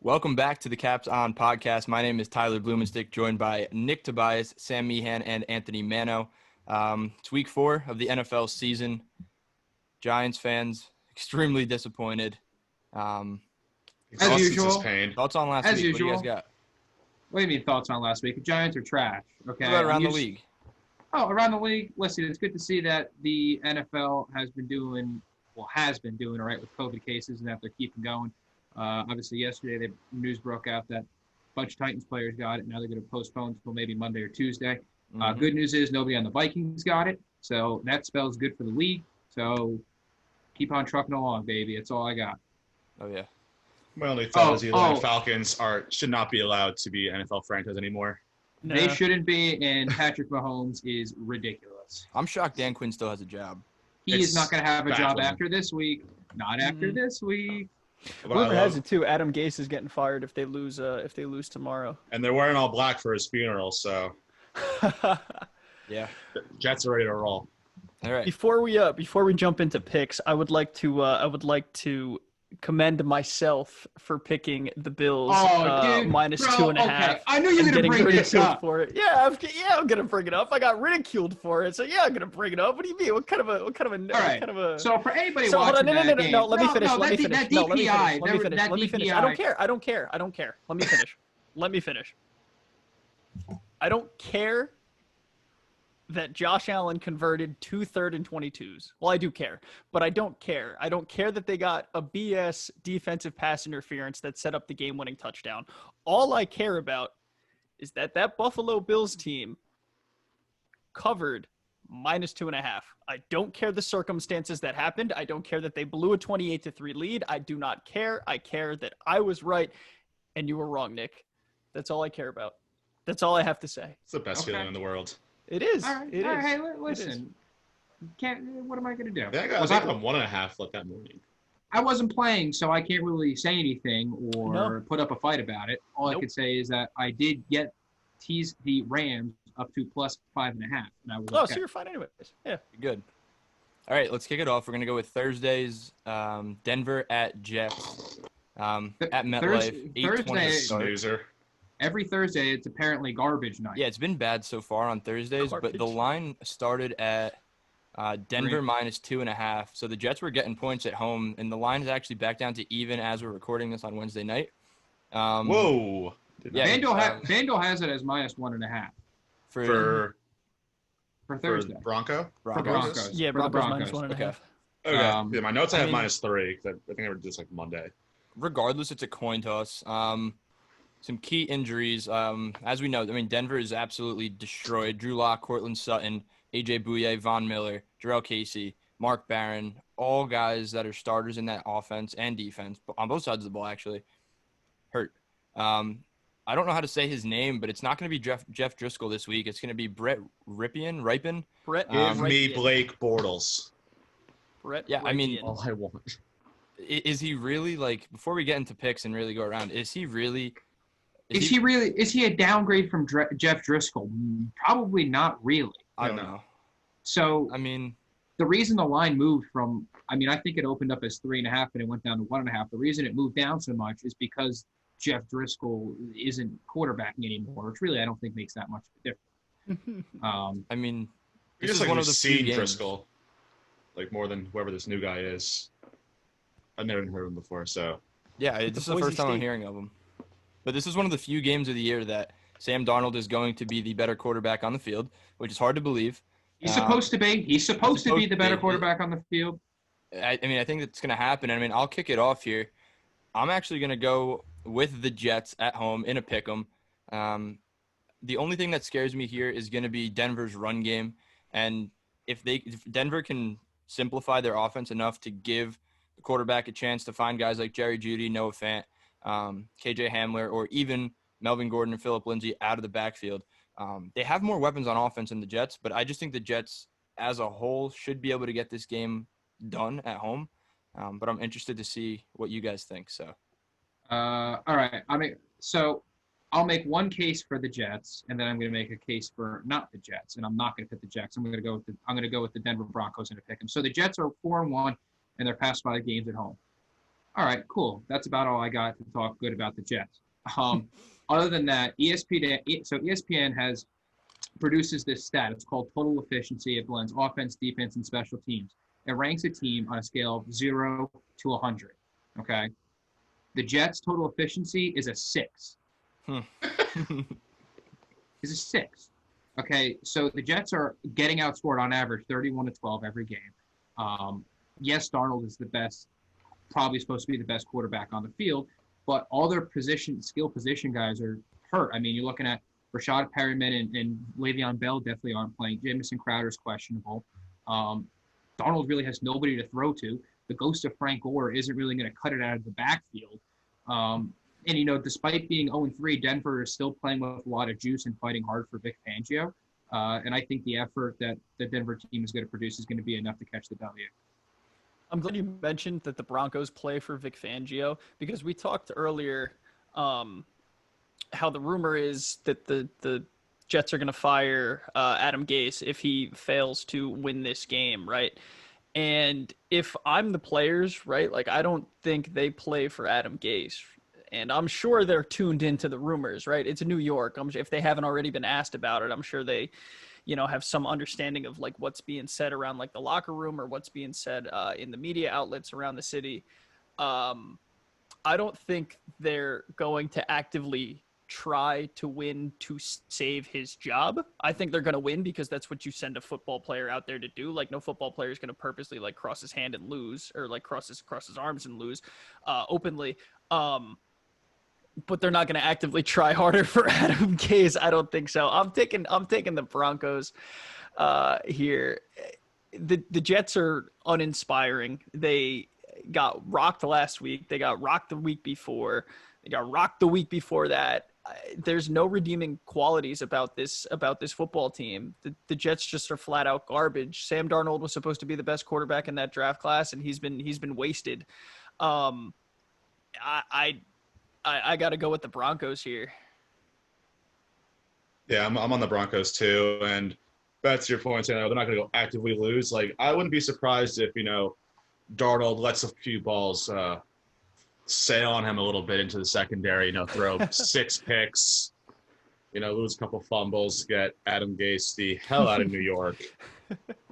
Welcome back to the capsON podcast. My name is Tyler Blumenstick, joined by Nick Tobias, Sam Meehan, and Anthony Mano. It's week 4 of the NFL season. Giants fans, extremely disappointed. As usual. Thoughts on last week? Usual. What do you guys got? What do you mean thoughts on last week? The Giants are trash. Okay. What about around the league? Oh, around the league. Listen, it's good to see that the NFL has been doing all right with COVID cases and that they're keeping going. Obviously, yesterday the news broke out that a bunch of Titans players got it. Now they're going to postpone until maybe Monday or Tuesday. Good news is nobody on the Vikings got it, so that spells good for the league. So keep on trucking along, baby. That's all I got. Oh, yeah. My only thought is the Atlanta Falcons should not be allowed to be an NFL franchise anymore. No. They shouldn't be, and Patrick Mahomes is ridiculous. I'm shocked Dan Quinn still has a job. He is not going to have a job after this week. Not after this week. Rumor has it too. Adam Gase is getting fired if they lose tomorrow. And they're wearing all black for his funeral, so yeah, the Jets are ready to roll. All right. Before we jump into picks, I would like to commend myself for picking the Bills minus 2.5. Okay. I knew you were going to bring this up for it. Yeah, I'm going to bring it up. I got ridiculed for it, so yeah, I'm going to bring it up. What do you mean? What kind of a? So for anybody watching no, let me finish. Let me finish. That DPI. Let me finish. I don't care. Let me finish. I don't care that Josh Allen converted 2 3rd and 22s. Well, I do care, but I don't care. I don't care that they got a BS defensive pass interference that set up the game-winning touchdown. All I care about is that Buffalo Bills team covered minus 2.5. I don't care the circumstances that happened. I don't care that they blew a 28-3 lead. I do not care. I care that I was right and you were wrong, Nick. That's all I care about. That's all I have to say. It's the best feeling in the world. It is. All right. It is. Hey, listen. What am I going to do? I got from 1.5 like that morning. I wasn't playing, so I can't really say anything or put up a fight about it. All I could say is that I did tease the Rams up to plus 5.5, and I was okay. So you're fine anyways. Yeah. Good. All right, let's kick it off. We're going to go with Thursday's Denver at Jets at MetLife. 8:20 snoozer. Every Thursday, it's apparently garbage night. Yeah, it's been bad so far on Thursdays, but the line started at Denver minus 2.5. So the Jets were getting points at home, and the line is actually back down to even as we're recording this on Wednesday night. Whoa. Yeah, FanDuel has it as minus 1.5. For Thursday. Broncos? Yeah, Broncos minus 1.5. Okay. My notes I have minus 3, because I think they were just like Monday. Regardless, it's a coin toss. Some key injuries. As we know, Denver is absolutely destroyed. Drew Lock, Cortland Sutton, A.J. Bouye, Von Miller, Jarrell Casey, Mark Barron, all guys that are starters in that offense and defense, on both sides of the ball, actually, hurt. I don't know how to say his name, but it's not going to be Jeff Driscoll this week. It's going to be Brett Ripien. Give me Blake Bortles. Brett. Yeah, Ripien. All I want. Is he really, before we get into picks and really go around, is he really – Is he a downgrade from Jeff Driscoll? Probably not really. I don't know. So, the reason the line moved from, I think it opened up as 3.5 and it went down to 1.5. The reason it moved down so much is because Jeff Driscoll isn't quarterbacking anymore, which really I don't think makes that much of a difference. This is one of the few games. Driscoll, more than whoever this new guy is. I've never heard of him before, so. Yeah, this is the first time I'm hearing of him. But this is one of the few games of the year that Sam Darnold is going to be the better quarterback on the field, which is hard to believe. He's supposed to be. He's supposed to be the better quarterback on the field. I think that's going to happen. I'll kick it off here. I'm actually going to go with the Jets at home in a pick'em. The only thing that scares me here is going to be Denver's run game. And if Denver can simplify their offense enough to give the quarterback a chance to find guys like Jerry Jeudy, Noah Fant, KJ Hamler, or even Melvin Gordon and Phillip Lindsay out of the backfield. They have more weapons on offense than the Jets, but I just think the Jets as a whole should be able to get this game done at home. But I'm interested to see what you guys think. So, all right. So I'll make one case for the Jets, and then I'm going to make a case for not the Jets, and I'm not going to pick the Jets. I'm going to go with the Denver Broncos and pick them. So the Jets are 4-1, and they're past 5 games at home. All right, cool. That's about all I got to talk good about the Jets. Um, Other than that, ESPN has produces this stat. It's called total efficiency. It blends offense, defense, and special teams. It ranks a team on a scale of 0 to 100. Okay. The Jets' total efficiency is a 6. Hmm. Is a 6. Okay. So the Jets are getting outscored on average 31-12 every game. Yes, Darnold is the best, probably supposed to be the best quarterback on the field, but all their skill position guys are hurt. I mean, you're looking at Rashad Perriman and Le'Veon Bell definitely aren't playing. Jamison Crowder's questionable. Darnold really has nobody to throw to. The ghost of Frank Gore isn't really going to cut it out of the backfield. And, despite being 0-3, Denver is still playing with a lot of juice and fighting hard for Vic Fangio. And I think the effort that the Denver team is going to produce is going to be enough to catch the W. I'm glad you mentioned that the Broncos play for Vic Fangio, because we talked earlier how the rumor is that the Jets are going to fire Adam Gase if he fails to win this game, right? And if I'm the players, right, like I don't think they play for Adam Gase. And I'm sure they're tuned into the rumors, right? It's New York. If they haven't already been asked about it, I'm sure they, have some understanding of like what's being said around like the locker room or what's being said in the media outlets around the city. I don't think they're going to actively try to win to save his job. I think they're going to win because that's what you send a football player out there to do. Like no football player is going to purposely like cross his hand and lose, or like cross his arms and lose openly. But they're not going to actively try harder for Adam Gase. I don't think so. I'm taking the Broncos here. The Jets are uninspiring. They got rocked last week. They got rocked the week before. They got rocked the week before that. There's no redeeming qualities about this football team. The Jets just are flat out garbage. Sam Darnold was supposed to be the best quarterback in that draft class, and he's been wasted. I got to go with the Broncos here. Yeah, I'm on the Broncos too, and that's your point. They're not going to go actively lose. Like I wouldn't be surprised if Darnold lets a few balls sail on him a little bit into the secondary. Throw 6 picks. Lose a couple fumbles, get Adam Gase the hell out of New York.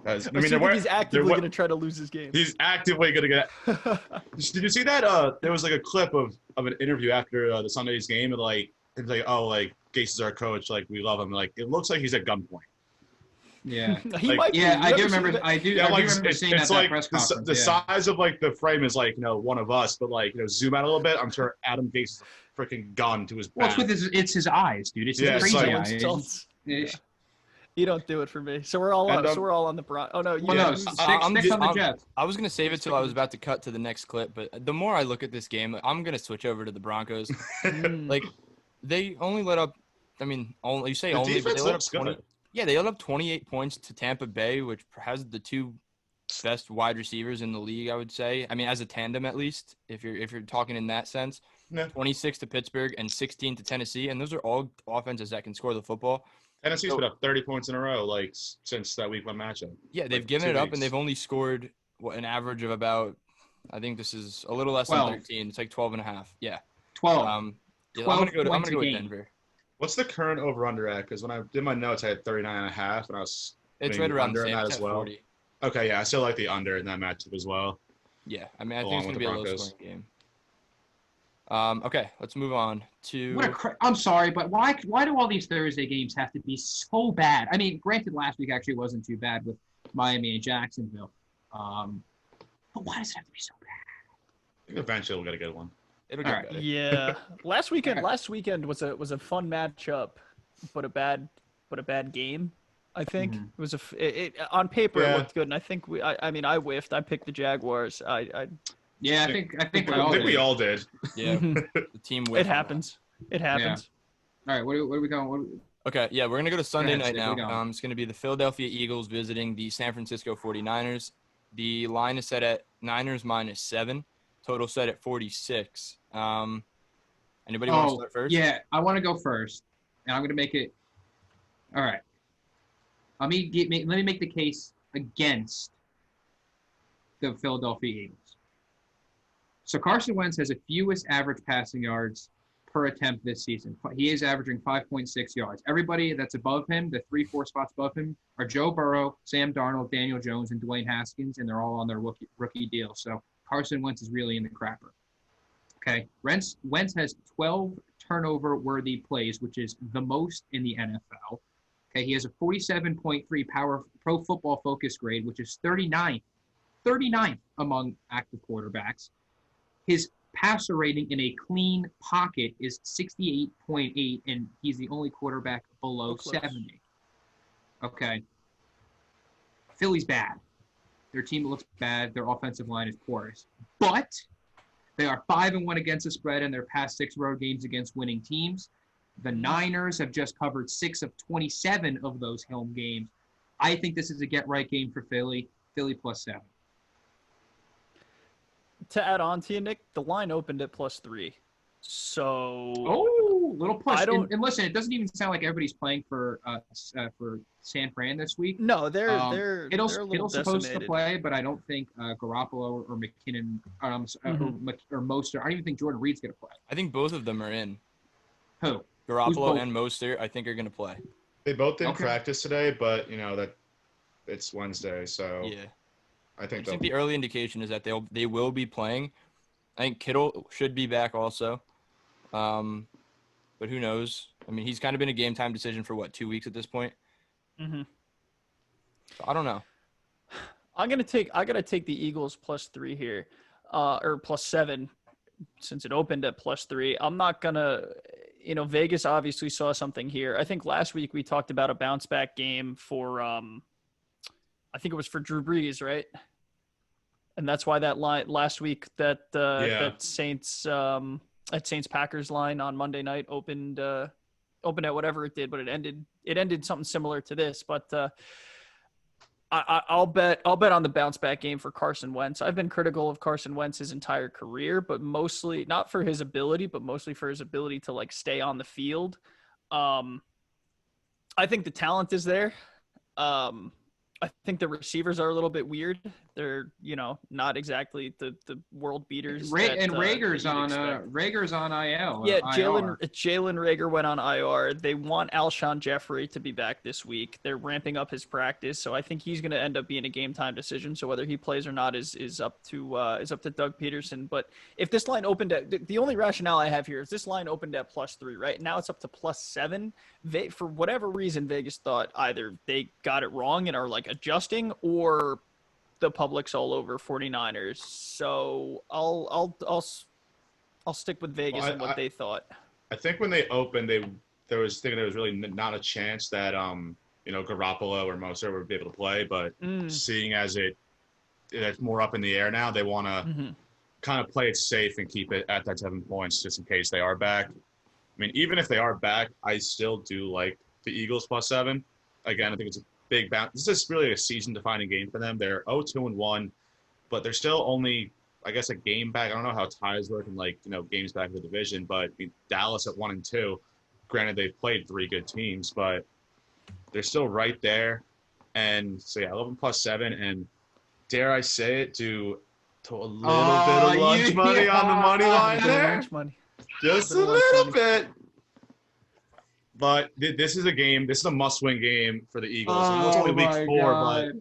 He's actively going to try to lose his game. He's actively going to get. Did you see that? There was like a clip of an interview after the Sunday's game, and it's like, oh, like Gase is our coach, like we love him. Like it looks like he's at gunpoint. Yeah, he might be. Yeah, I do remember. I do remember seeing that like press conference. The size of like the frame is like one of us, but zoom out a little bit. I'm sure Adam Gase is a freaking gun to his back. Well, it's his eyes, dude. It's his crazy eyes. Yeah. You don't do it for me. So we're all on the Broncos. Oh no, six on the Jets. I was gonna save it till I was about to cut to the next clip, but the more I look at this game, I'm gonna switch over to the Broncos. Like they only let up. I mean, you say the only, but they let up 20. Good. Yeah, they let up 28 points to Tampa Bay, which has the 2 best wide receivers in the league, I would say. I mean, as a tandem at least, if you're talking in that sense. Yeah. 26 to Pittsburgh and 16 to Tennessee, and those are all offenses that can score the football. Tennessee's put up 30 points in a row, since that week 1 matchup. Yeah, they've given it up, and they've only scored an average of about, I think this is a little less 12. than 13. It's like 12.5. Yeah. 12. I'm gonna go with Denver. What's the current over/under at? Because when I did my notes, I had 39.5, and I was. It's right around the same. that It's as at well. 40. Okay, yeah, I still like the under in that matchup as well. Yeah, I mean, I think Along it's gonna with be the a low-scoring game. Okay, let's move on to. I'm sorry, but why do all these Thursday games have to be so bad? I mean, granted, last week actually wasn't too bad with Miami and Jacksonville, but why does it have to be so bad? I think eventually we'll get a good one. It'll get better. Yeah, last weekend was a fun matchup, but a bad game. I think it was on paper it looked good, and I think I whiffed. I picked the Jaguars. Yeah, I think we all did. Yeah, the team wins. It happens. It happens. Yeah. All right, where are we going? Okay, yeah, we're going to go to Sunday night Steve, now. It's going to be the Philadelphia Eagles visiting the San Francisco 49ers. The line is set at Niners -7. Total set at 46. Anybody want to start first? Yeah, I want to go first, and I'm going to make it – all right. Let me make the case against the Philadelphia Eagles. So Carson Wentz has the fewest average passing yards per attempt this season. He is averaging 5.6 yards. Everybody that's above him, the 3-4 spots above him, are Joe Burrow, Sam Darnold, Daniel Jones, and Dwayne Haskins, and they're all on their rookie deal. So Carson Wentz is really in the crapper. Okay, Wentz has 12 turnover-worthy plays, which is the most in the NFL. Okay, he has a 47.3 Pro Football Focus grade, which is 39th among active quarterbacks. His passer rating in a clean pocket is 68.8, and he's the only quarterback below 70. Okay. Philly's bad. Their team looks bad. Their offensive line is porous. But they are 5-1 against the spread in their past 6 road games against winning teams. The Niners have just covered 6 of 27 of those home games. I think this is a get-right game for Philly. Philly +7. To add on to you, Nick, the line opened at +3. So Little push. And listen, it doesn't even sound like everybody's playing for San Fran this week. No, they're Kittle's supposed to play, but I don't think Garoppolo or McKinnon or Mostert. I don't even think Jordan Reed's going to play. I think both of them are in. Who? Garoppolo and Mostert, I think, are going to play. They both didn't practice today, but that it's Wednesday, so yeah. I think the early indication is that they will be playing. I think Kittle should be back also. But who knows? I mean, he's kind of been a game time decision for 2 weeks at this point. Mm-hmm. So I don't know. I gotta take the Eagles +3 here, or +7, since it opened at +3. I'm not gonna. Vegas obviously saw something here. I think last week we talked about a bounce back game for, I think it was for Drew Brees, right? And that's why that line last week that Saints Packers line on Monday night opened at whatever it did, but it ended something similar to this. But I'll bet on the bounce back game for Carson Wentz. I've been critical of Carson Wentz his entire career, but mostly not for his ability, but mostly for his ability to stay on the field. I think the talent is there. I think the receivers are a little bit weird. They're, not exactly the world beaters. Rager's on IL. Yeah, Jalen Rager went on IR. They want Alshon Jeffrey to be back this week. They're ramping up his practice, so I think he's going to end up being a game time decision. So whether he plays or not is up to Doug Peterson. But if this line opened at the only rationale I have here is this line opened at +3, right? Now it's up to +7. For whatever reason, Vegas thought either they got it wrong and are adjusting, or the public's all over 49ers. So I'll stick with Vegas and what they thought. I think when they opened, there was really not a chance that Garoppolo or Mostert would be able to play. But seeing as it's more up in the air now, they want to kind of play it safe and keep it at that 7 points just in case they are back. I mean, even if they are back, I still do like the Eagles +7. Again, I think it's a big bounce. This is really a season-defining game for them. They're 0-2-1, but they're still only, I guess, a game back. I don't know how ties work and games back in the division, but Dallas at 1-2. Granted, they've played 3 good teams, but they're still right there. And so 11 +7, and dare I say it, to a little bit of lunch money on the money line there. Lunch money. Just a little bit. But this is a game. This is a must-win game for the Eagles. I know it's only week 4, but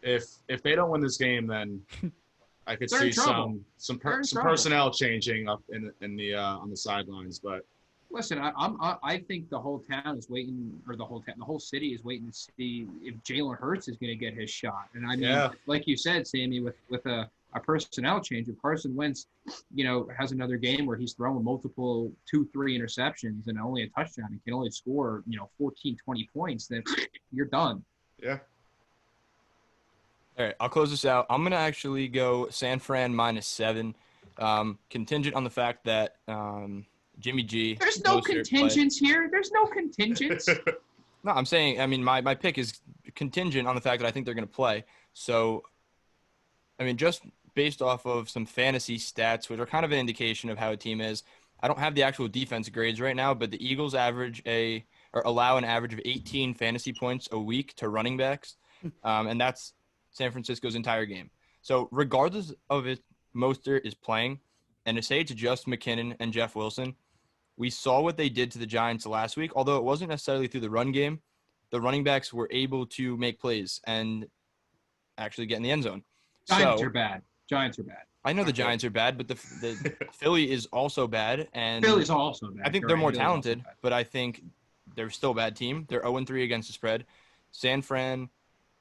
if they don't win this game, then I could see some personnel changing up in the on the sidelines. But listen, I think the whole town is waiting, or the whole city is waiting to see if Jalen Hurts is going to get his shot. And I mean, like you said, Sammy, with a personnel change, if Carson Wentz, has another game where he's throwing multiple 2-3 interceptions and only a touchdown, he can only score, 14, 20 points, then you're done. Yeah. All right, I'll close this out. I'm going to actually go San Fran -7, contingent on the fact that Jimmy G. There's no contingents here. There's no contingents. No, I'm saying, my pick is contingent on the fact that I think they're going to play. So, just based off of some fantasy stats, which are kind of an indication of how a team is. I don't have the actual defense grades right now, but the Eagles allow an average of 18 fantasy points a week to running backs, and that's San Francisco's entire game. So regardless of Mostert is playing. And to say it's just McKinnon and Jeff Wilson, we saw what they did to the Giants last week, although it wasn't necessarily through the run game. The running backs were able to make plays and actually get in the end zone. Giants are bad. I know the Giants are bad, but the Philly is also bad. And Philly's also bad. I think they're more talented, but I think they're still a bad team. They're 0-3 against the spread. San Fran,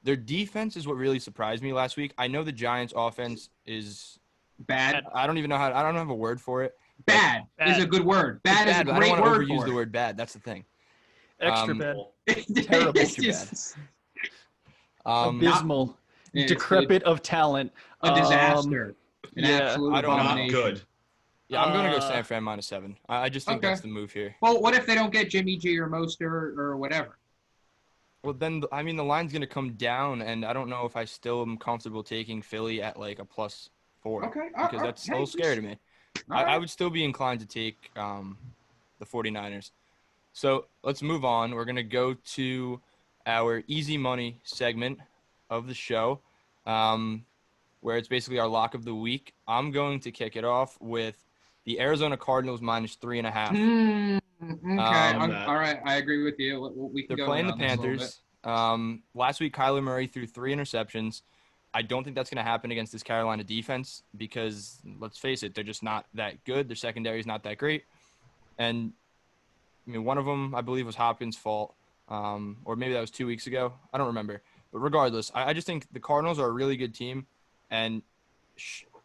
their defense is what really surprised me last week. I know the Giants' offense is bad. I don't have a word for it. Bad is a good word. Bad is a great word. I don't want to overuse the word bad. That's the thing. Extra bad. Terrible. Extra bad. Abysmal. Decrepit of talent. A disaster. An absolute abomination. Not good. Yeah, I'm going to go San Fran -7. I just think that's the move here. Well, what if they don't get Jimmy G or Mostert or whatever? Well, then, the line's going to come down, and I don't know if I still am comfortable taking Philly at like a +4. Okay. Because that's a little scary to me. I would still be inclined to take the 49ers. So let's move on. We're going to go to our easy money segment of the show, where it's basically our lock of the week. I'm going to kick it off with the Arizona Cardinals -3.5. Okay. All right. I agree with you. They're playing the Panthers. Last week, Kyler Murray threw 3 interceptions. I don't think that's going to happen against this Carolina defense because, let's face it, they're just not that good. Their secondary is not that great. And, one of them, I believe, was Hopkins' fault, or maybe that was 2 weeks ago. I don't remember. But regardless, I just think the Cardinals are a really good team. And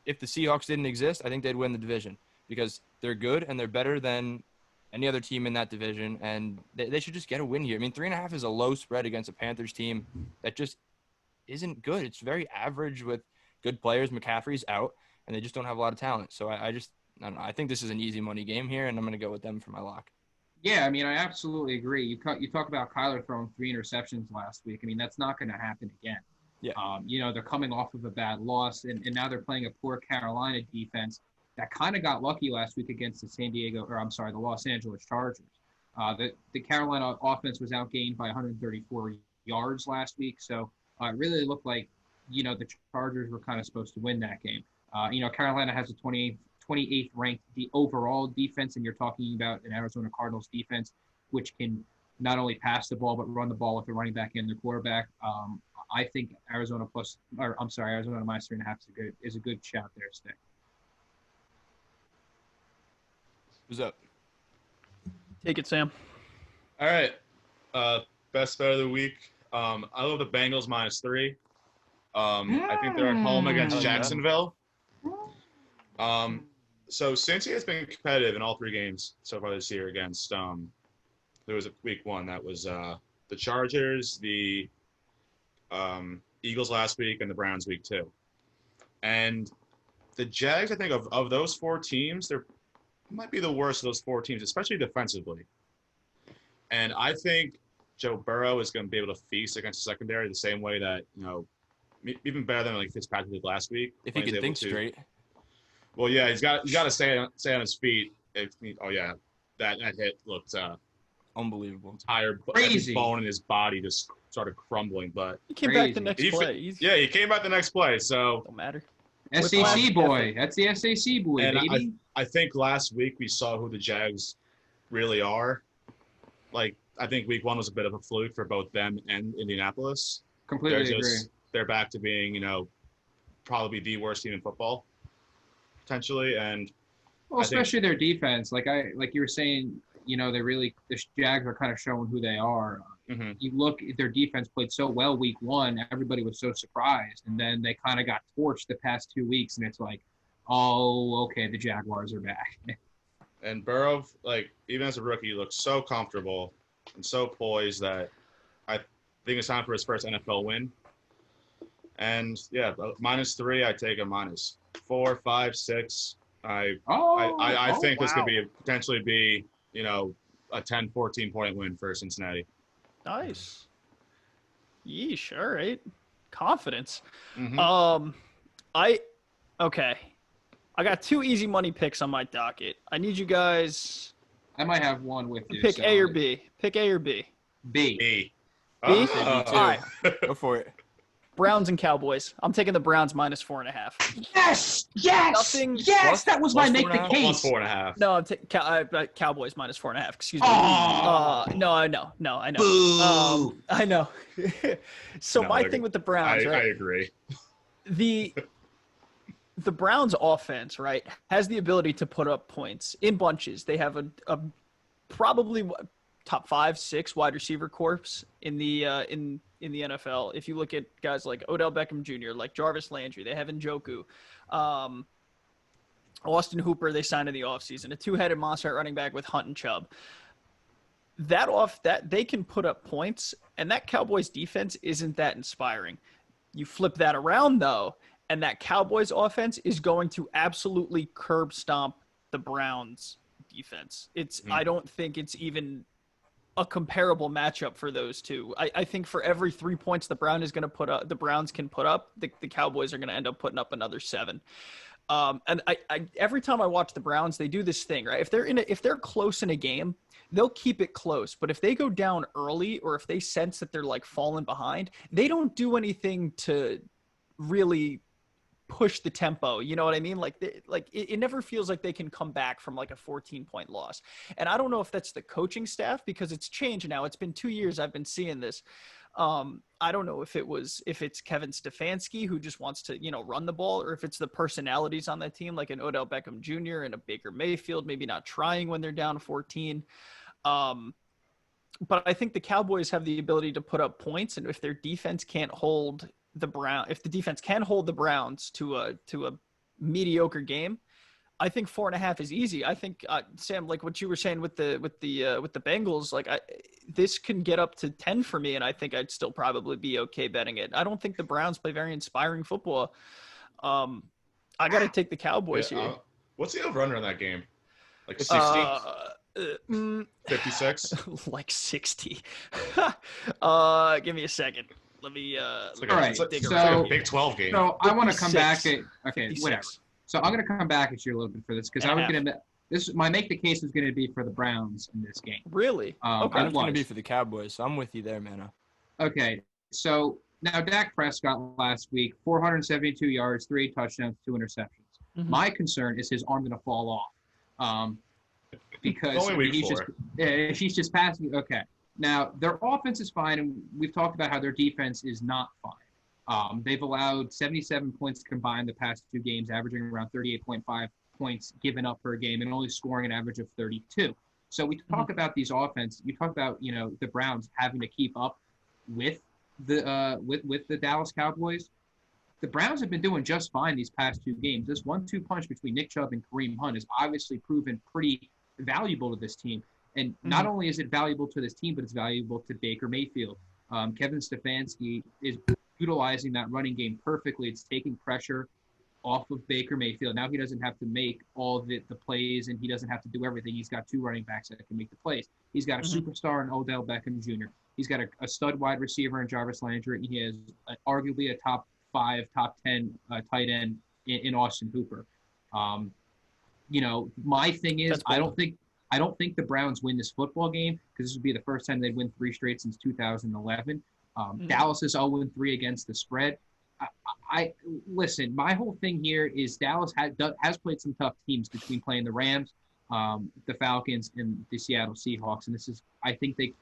if the Seahawks didn't exist, I think they'd win the division because they're good and they're better than any other team in that division. And they should just get a win here. 3.5 is a low spread against a Panthers team that just isn't good. It's very average with good players. McCaffrey's out, and they just don't have a lot of talent. So I don't know. I think this is an easy money game here, and I'm going to go with them for my lock. Yeah, I absolutely agree. You talk about Kyler throwing 3 interceptions last week. That's not going to happen again. Yeah. They're coming off of a bad loss, and now they're playing a poor Carolina defense that kind of got lucky last week against the Los Angeles Chargers. The Carolina offense was outgained by 134 yards last week, so it really looked like, the Chargers were kind of supposed to win that game. Carolina has a 28th ranked overall defense, and you're talking about an Arizona Cardinals defense, which can not only pass the ball, but run the ball with the running back and the quarterback. I think Arizona -3.5 is a good shout there, Stick. Who's up? Take it, Sam. All right. Best bet of the week. I love the Bengals -3. I think they're at home against Jacksonville. So Cincy has been competitive in all 3 games so far this year against there was a week 1 that was the Chargers, the Eagles last week, and the Browns week 2. And the Jags, I think of those 4 teams, they're might be the worst of those 4 teams, especially defensively. And I think Joe Burrow is going to be able to feast against the secondary the same way that, even better than like Fitzpatrick did last week. If he can think straight. Well, yeah, he's got to stay on his feet. That hit looked unbelievable. Entire crazy bone in his body just started crumbling. But he came back the next play. He came back the next play. So don't matter. SAC boy. That's the SAC boy, and baby. I think last week we saw who the Jags really are. Like, I think week 1 was a bit of a fluke for both them and Indianapolis. Completely agree. They're back to being, probably the worst team in football, potentially. And especially their defense. Like you were saying, the Jags are kind of showing who they are. Mm-hmm. You look at their defense played so well week 1, everybody was so surprised, and then they kind of got torched the past 2 weeks, and it's like, oh, okay, the Jaguars are back. And Burrow, even as a rookie, looks so comfortable and so poised that I think it's time for his first NFL win. And yeah, -3, I take a -4, 5, 6. I think this could potentially be a 10, 14-point win for Cincinnati. Nice. Yeesh. All right. Confidence. Mm-hmm. I got 2 easy money picks on my docket. I need you guys. I might have one with you. Pick A or B. Pick A or B. B. B. B? All right. Go for it. Browns and Cowboys. I'm taking the Browns minus 4.5. Yes, Nothing- that was my make the 4.5? Plus case. 4.5. No, I'm Cowboys minus 4.5. Excuse me. Oh. No, I know. Boo. I know. So No, my I- thing with the Browns, I right? agree. The Browns offense, right, has the ability to put up points in bunches. They have a probably top 5, 6 wide receiver corps in the NFL. If you look at guys like Odell Beckham Jr., like Jarvis Landry, they have Njoku, Austin Hooper. They signed in the offseason, a 2-headed monster at running back with Hunt and Chubb. That they can put up points, and that Cowboys defense isn't that inspiring. You flip that around though, and that Cowboys offense is going to absolutely curb stomp the Browns defense. I don't think it's even a comparable matchup for those two. I think for every 3 points the Browns can put up, the Cowboys are going to end up putting up another 7. And I every time I watch the Browns, they do this thing, right? If they're close in a game, they'll keep it close. But if they go down early, or if they sense that they're like falling behind, they don't do anything to really push the tempo. You know what I mean? It never feels like they can come back from like a 14-point loss. And I don't know if that's the coaching staff, because it's changed now. It's been 2 years I've been seeing this. I don't know if it's Kevin Stefanski who just wants to, run the ball, or if it's the personalities on that team, like an Odell Beckham Jr. and a Baker Mayfield, maybe not trying when they're down 14. But I think the Cowboys have the ability to put up points, and if their defense can't hold if the defense can hold the Browns to a mediocre game, I think 4.5 is easy. I think Sam, like what you were saying with the Bengals, this can get up to 10 for me, and I think I'd still probably be okay betting it. I don't think the Browns play very inspiring football. I got to take the Cowboys here. What's the over-under in that game? Like 60? 56? Like 60. Give me a second. Let me. It's like all a, right, it's like, so- it's like a Big 12 game. So I want to come back 56. at 56. whatever. So I'm going to come back at you a little bit for this, because I was going to my make the case was going to be for the Browns in this game. Really? Okay. Mine's going to be for the Cowboys, so I'm with you there, man. Okay, so now Dak Prescott last week, 472 yards, 3 touchdowns, 2 interceptions. Mhm. My concern is his arm going to fall off, because Only week 4. he's just passing. Okay, now their offense is fine, and we've talked about how their defense is not fine. They've allowed 77 points combined the past 2 games, averaging around 38.5 points given up per game, and only scoring an average of 32. So we talk about these offense. You talk about the Browns having to keep up with the Dallas Cowboys. The Browns have been doing just fine these past 2 games. This 1-2 punch between Nick Chubb and Kareem Hunt has obviously proven pretty valuable to this team. And not only is it valuable to this team, but it's valuable to Baker Mayfield. Kevin Stefanski is utilizing that running game perfectly. It's taking pressure off of Baker Mayfield. Now he doesn't have to make all the plays, and he doesn't have to do everything. He's got 2 running backs that can make the plays. He's got a superstar in Odell Beckham Jr. He's got a stud wide receiver in Jarvis Landry. He has arguably a top 5, top 10 tight end in Austin Hooper. My thing is, I don't think the Browns win this football game, because this would be the first time they'd win 3 straight since 2011. Dallas is 0-3 against the spread. I listen. My whole thing here is Dallas has played some tough teams between playing the Rams, the Falcons, and the Seattle Seahawks, and I think they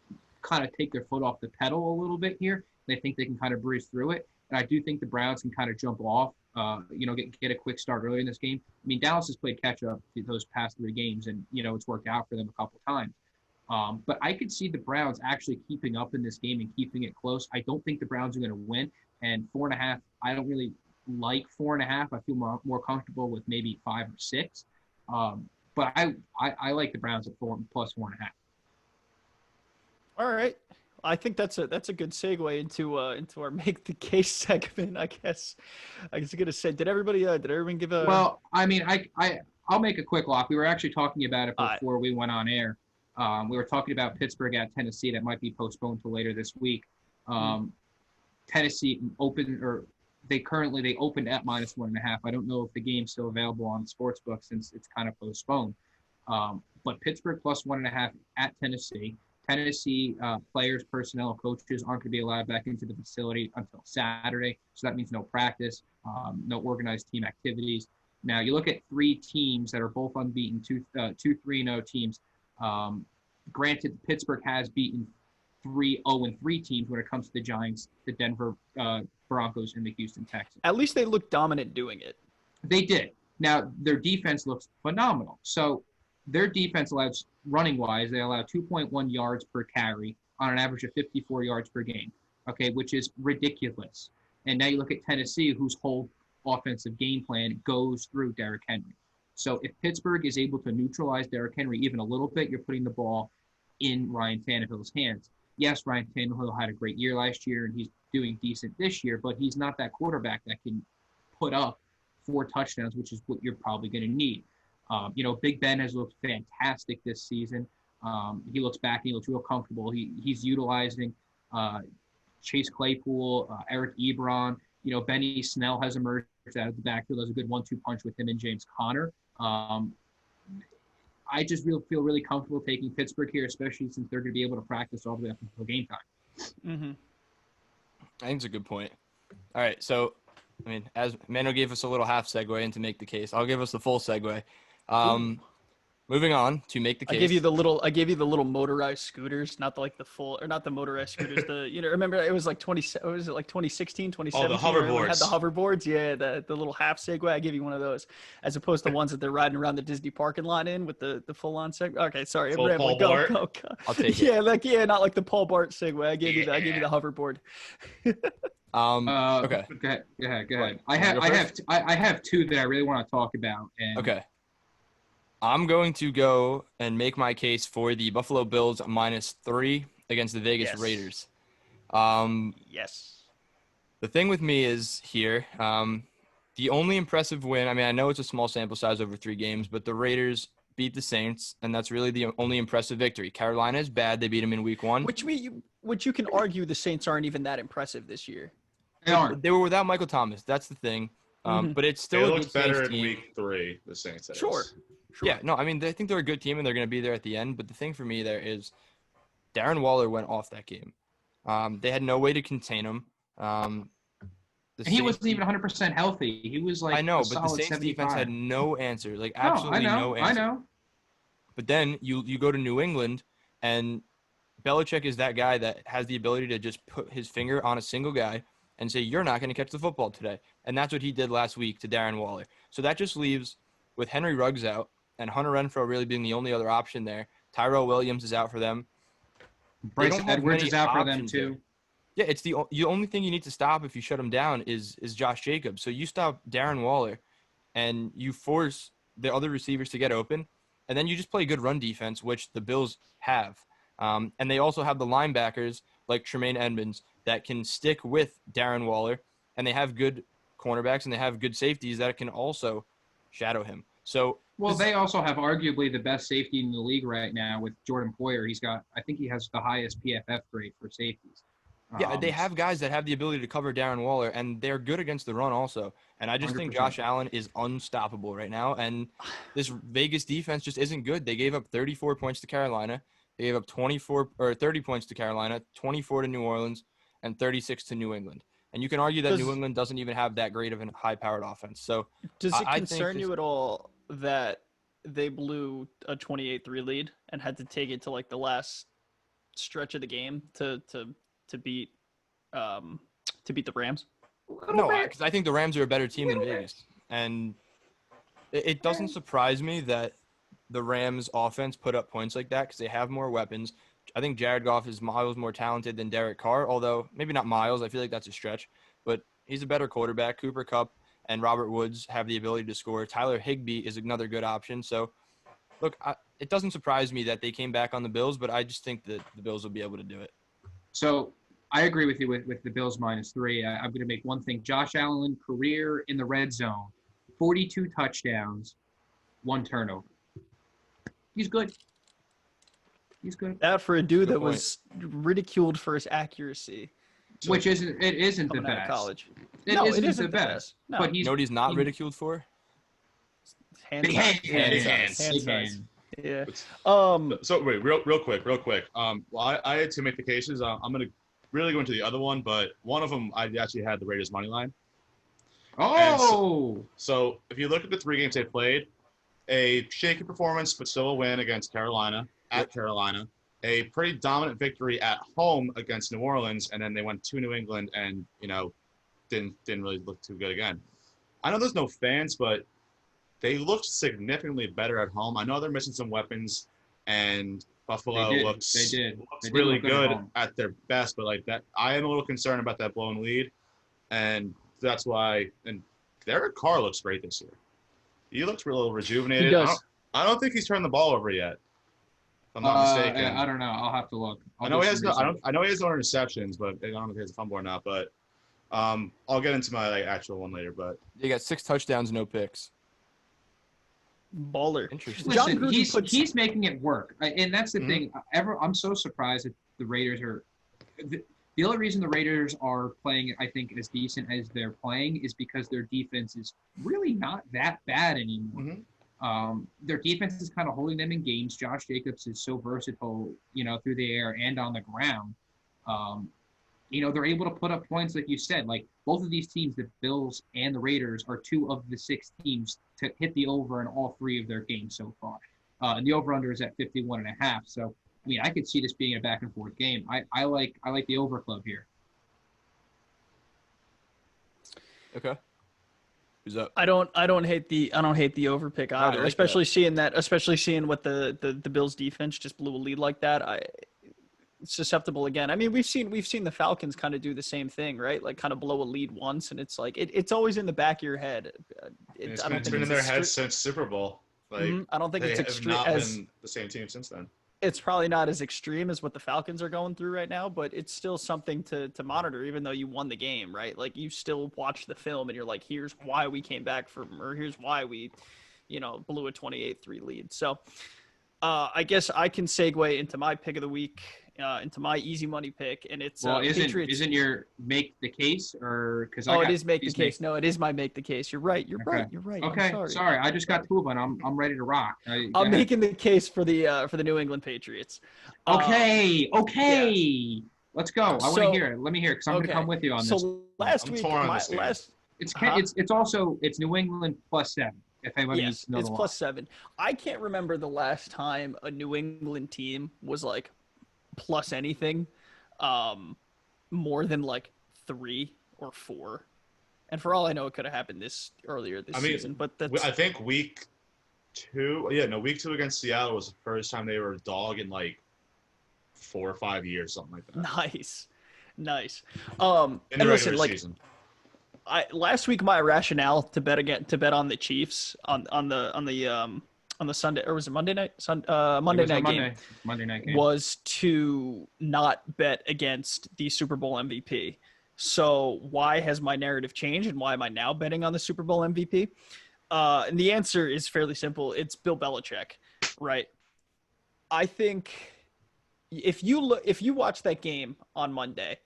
kind of take their foot off the pedal a little bit here. They think they can kind of breeze through it, and I do think the Browns can kind of jump off. Get a quick start early in this game. I mean, Dallas has played catch up those past 3 games, and it's worked out for them a couple times. But I could see the Browns actually keeping up in this game and keeping it close. I don't think the Browns are going to win. And 4.5, I don't really like 4.5. I feel more comfortable with maybe 5 or 6. But I like the Browns at 4 plus 4.5. All right. I think that's a good segue into our make the case segment. I guess I was gonna say, did everyone give a? Well, I mean, I'll make a quick lock. We were actually talking about it before we went on air. We were talking about Pittsburgh at Tennessee. That might be postponed to later this week. Tennessee they opened at minus 1.5. I don't know if the game's still available on the sportsbook since it's kind of postponed. But Pittsburgh plus 1.5 at Tennessee. Tennessee players, personnel, coaches aren't going to be allowed back into the facility until Saturday. So that means no practice, no organized team activities. Now, you look at 3 teams that are both unbeaten, 2-3-0 teams. Granted, Pittsburgh has beaten 3-0-3 teams when it comes to the Giants, the Denver Broncos, and the Houston Texans. At least they look dominant doing it. They did. Now, their defense looks phenomenal. So their defense allows, running-wise, they allow 2.1 yards per carry on an average of 54 yards per game, okay, which is ridiculous. And now you look at Tennessee, whose whole offensive game plan goes through Derrick Henry. So if Pittsburgh is able to neutralize Derrick Henry even a little bit, you're putting the ball in Ryan Tannehill's hands. Yes, Ryan Tannehill had a great year last year, and he's doing decent this year, but he's not that quarterback that can put up 4 touchdowns, which is what you're probably going to need. Big Ben has looked fantastic this season. He looks back and he looks real comfortable. He's utilizing Chase Claypool, Eric Ebron. Benny Snell has emerged out of the backfield as a good 1-2 punch with him and James Conner. I just feel really comfortable taking Pittsburgh here, especially since they're going to be able to practice all the way up until game time. Mm-hmm. I think it's a good point. All right, so as Mano gave us a little half segue into make the case, I'll give us the full segue. Moving on to make the case. I gave you the little motorized scooters, not the full, or not the motorized scooters. Remember it was like 2016, 2017. Oh, the hoverboards. Had the hoverboards. Yeah, the little half Segway. I give you one of those, as opposed to ones that they're riding around the Disney parking lot in with the full on Segway. Okay, sorry, Full I'm Paul rambling. Go. I'll take it. Not like the Paul Bart Segway. I gave you the hoverboard. Okay. Go ahead. I have 2 that I really want to talk about. And Okay. I'm going to go and make my case for the Buffalo Bills -3 against the Vegas Yes. Raiders. Yes. The thing with me is here, the only impressive win, I know it's a small sample size over 3 games, but the Raiders beat the Saints, and that's really the only impressive victory. Carolina is bad. They beat them in week 1. Which you can argue the Saints aren't even that impressive this year. They aren't. They were without Michael Thomas. That's the thing. But it's still They a looked good Saints better in team. week 3, the Saints. that Sure. is. Yeah, no, I think they're a good team, and they're going to be there at the end. But the thing for me there is Darren Waller went off that game. They had no way to contain him. And he wasn't even 100% healthy. He was like I know, a but the solid Saints 75. defense had no answer, like No, absolutely no answer. I know. But then you go to New England, and Belichick is that guy that has the ability to just put his finger on a single guy and say, you're not going to catch the football today. And that's what he did last week to Darren Waller. So that just leaves, with Henry Ruggs out and Hunter Renfrow really being the only other option there, Tyrell Williams is out for them. Bryce don't have Edwards many is out for them options too. there. Yeah, it's the only thing you need to stop if you shut him down is Josh Jacobs. So you stop Darren Waller, and you force the other receivers to get open, and then you just play good run defense, which the Bills have. And they also have the linebackers like Tremaine Edmonds that can stick with Darren Waller, and they have good cornerbacks and they have good safeties that can also shadow him. So They also have arguably the best safety in the league right now with Jordan Poyer. I think he has the highest PFF grade for safeties. yeah, they have guys that have the ability to cover Darren Waller, and they're good against the run also. And I just think 100%. Josh Allen is unstoppable right now. And this Vegas defense just isn't good. They gave up 34 points to Carolina. They gave up 30 points to Carolina, 24 to New Orleans, and 36 to New England. And you can argue that New England doesn't even have that great of a high-powered offense. So Does it I think concern you at all that they blew a 28-3 lead and had to take it to like the last stretch of the game to beat the Rams? No, because I think the Rams are a better team than Vegas. And it doesn't surprise me that the Rams offense put up points like that because they have more weapons. I think Jared Goff is miles more talented than Derek Carr, although maybe not miles. I feel like that's a stretch. But he's a better quarterback. Cooper Kupp and Robert Woods have the ability to score. Tyler Higbee is another good option. So, look, it doesn't surprise me that they came back on the Bills, but I just think that the Bills will be able to do it. So I agree with you with the Bills -3. I'm going to make one thing. Josh Allen, career in the red zone, 42 touchdowns, 1 turnover. He's good. He's good. That for a dude Good that point. was ridiculed for his accuracy Which isn't the coming out of best. college. It No, isn't it isn't the best. No. But You he's know what he's not he- ridiculed for? Hand Big size. hands. Hand size. Yeah. So wait, real quick. Well, I had to make the cases. I'm gonna really go into the other one, but one of them I actually had the Raiders money line. Oh, So if you look at the 3 games they played, a shaky performance but still a win against Carolina at Carolina, a pretty dominant victory at home against New Orleans, and then they went to New England and didn't really look too good again. I know there's no fans, but they looked significantly better at home. I know they're missing some weapons, and Buffalo looks really good at their best, but like that, I am a little concerned about that blown lead, and that's why. And Derek Carr looks great this year. He looks real rejuvenated. He does. I don't think he's turned the ball over yet. If I'm not mistaken. I don't know. I'll have to look. I know he has no interceptions, but I don't know if he has a fumble or not. But I'll get into my actual one later. But They got 6 touchdowns, no picks. Baller. Interesting. Listen, he's making it work, and that's the thing. I'm so surprised that the Raiders are. The only reason the Raiders are playing, I think, as decent as they're playing is because their defense is really not that bad anymore. Their defense is kind of holding them in games. Josh Jacobs is so versatile, through the air and on the ground. They're able to put up points, like you said. Like both of these teams, the Bills and the Raiders, are 2 of the 6 teams to hit the over in all 3 of their games so far. And the over/under is at 51.5. So, I mean, I could see this being a back and forth game. I like the over club here. Okay. Who's up? I don't hate the over pick either, like especially seeing what the Bills defense just blew a lead like that. It's susceptible again. I mean, we've seen the Falcons kind of do the same thing, right? Like kind of blow a lead once, and it's like it's always in the back of your head. It's been in their heads since Super Bowl. Like I don't think it's extreme. They have not been the same team since then. It's probably not as extreme as what the Falcons are going through right now, but it's still something to monitor, even though you won the game, right? Like you still watch the film and you're like, here's why we came back or here's why we, blew a 28-3 lead. So I guess I can segue into my pick of the week, into my easy money pick, and it's Patriots. Isn't your make the case or because it is make the case? No, it is my make the case. You're right. You're right. Okay, sorry. I just got 2 of them. I'm ready to rock. I'm making the case for the New England Patriots. Okay. Yeah. Let's go. I want to hear it. Let me hear it because I'm going to come with you on this. So last week, it's New England +7. If anyone needs to know it's +7. I can't remember the last time a New England team was like plus anything more than like 3 or 4, and for all I know it could have happened earlier this season, but I think week 2 against Seattle was the first time they were a dog in like 4 or 5 years, something like that. Nice in the and regular listen, season. Last week my rationale to bet on the Chiefs on the Sunday, or was it Monday night? Monday night game was to not bet against the Super Bowl MVP. So why has my narrative changed, and why am I now betting on the Super Bowl MVP? And the answer is fairly simple. It's Bill Belichick, right? I think if you watch that game on Monday,